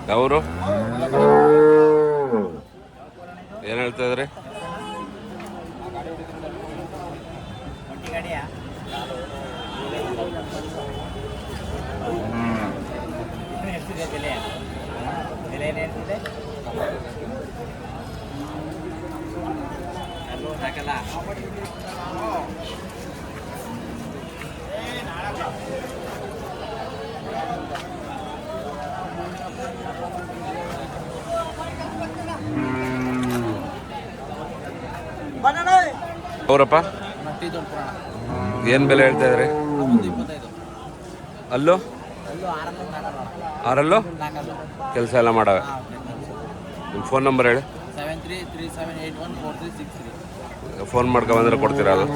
ಯಾವರು ಏನು ಹೇಳ್ತಾ ಇದ್ರಿ? ಅವರಪ್ಪ ಏನು ಬೆಲೆ ಹೇಳ್ತಾ ಇದ್ರಿ? ಅಲ್ಲೂ ಆರಲ್ಲೂ ಕೆಲಸ ಎಲ್ಲ ಮಾಡವೆ. ನಿಮ್ಮ ಫೋನ್ ನಂಬರ್ ಹೇಳಿ. ಫೋನ್ ಮಾಡ್ಕೊಂಬಂದ್ರೆ ಕೊಡ್ತೀರಾ ಅದು?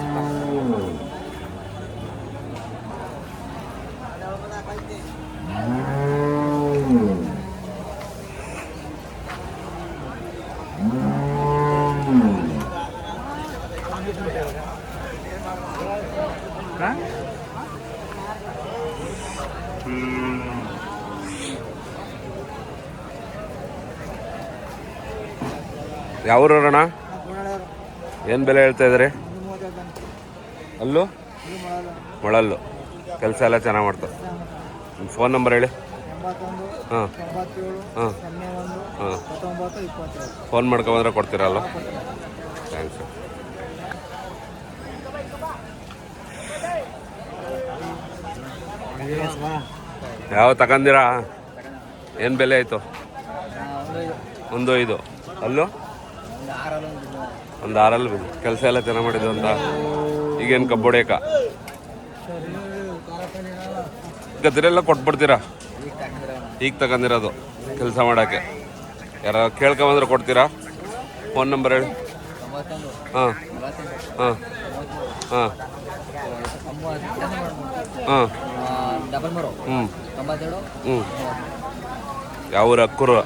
ಯಾವೂರಣ್ಣ? ಏನು ಬೆಲೆ ಹೇಳ್ತಾ ಇದ್ರಿ? ಅಲ್ಲೂ ಮೊಳಲ್ಲು ಕೆಲಸ ಎಲ್ಲ ಚೆನ್ನಾಗಿ ಮಾಡ್ತಾರೆ. ನಿಮ್ಮ ಫೋನ್ ನಂಬರ್ ಹೇಳಿ. ಹಾಂ ಹಾಂ ಹಾಂ ಫೋನ್ ಮಾಡ್ಕೊಂಬಂದ್ರೆ ಕೊಡ್ತೀರಲ್ಲ? ಥ್ಯಾಂಕ್ಸ್. ಯಾವ ತಗೊಂಡಿರಾ? ಏನು ಬೆಲೆ ಆಯಿತು? 1.5. ಅಲ್ಲೂ ಒಂದು 6 ಬಿದ್ದು ಕೆಲಸ ಎಲ್ಲ ಚೆನ್ನಾಗಿ ಮಾಡಿದ್ದು ಅಂತ. ಈಗೇನು ಕಬ್ಬೊಡೆಯಕ ಗದ್ರೆಲ್ಲ ಕೊಟ್ಬಿಡ್ತೀರಾ? ಈಗ ತಗೊಂಡಿರೋದು ಕೆಲಸ ಮಾಡೋಕ್ಕೆ. ಯಾರು ಕೇಳ್ಕೊಂಬಂದ್ರೆ ಕೊಡ್ತೀರಾ? ಫೋನ್ ನಂಬರ್ ಹೇಳಿ. ಹಾಂ ಹಾಂ ಹಾಂ ಹಾಂ ಹ್ಞೂ ಯಾವೂರು? ಅಕ್ಕೂರು.